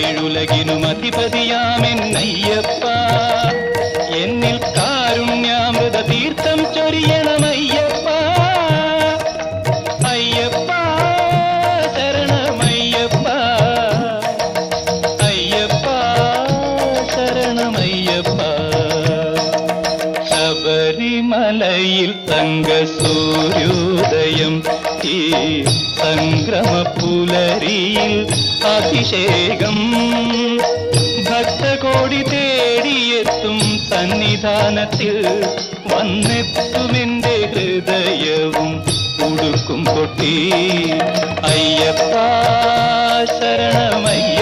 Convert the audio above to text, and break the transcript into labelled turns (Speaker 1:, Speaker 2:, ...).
Speaker 1: ഏഴുലകിനും അധിപതിയാമെന്നയ്യപ്പ എന്നിൽ കാരുണ്യാമൃത തീർത്ഥം ചൊരിയണമയ്യപ്പ അയ്യപ്പ ശരണമയ്യപ്പ അയ്യപ്പ ശരണമയ്യപ്പ ശബരിമലയിൽ തങ്കസൂര്യോദയം ഈ സംക്രമപുലരിയിൽ അഭിഷേകം ഭക്തകോടി തേടിയെത്തും സന്നിധാനത്തിൽ വന്നെത്തുമെന്റെ ഹൃദയവും ഉടുക്കും കൊട്ടി അയ്യപ്പ ശരണമയ്യ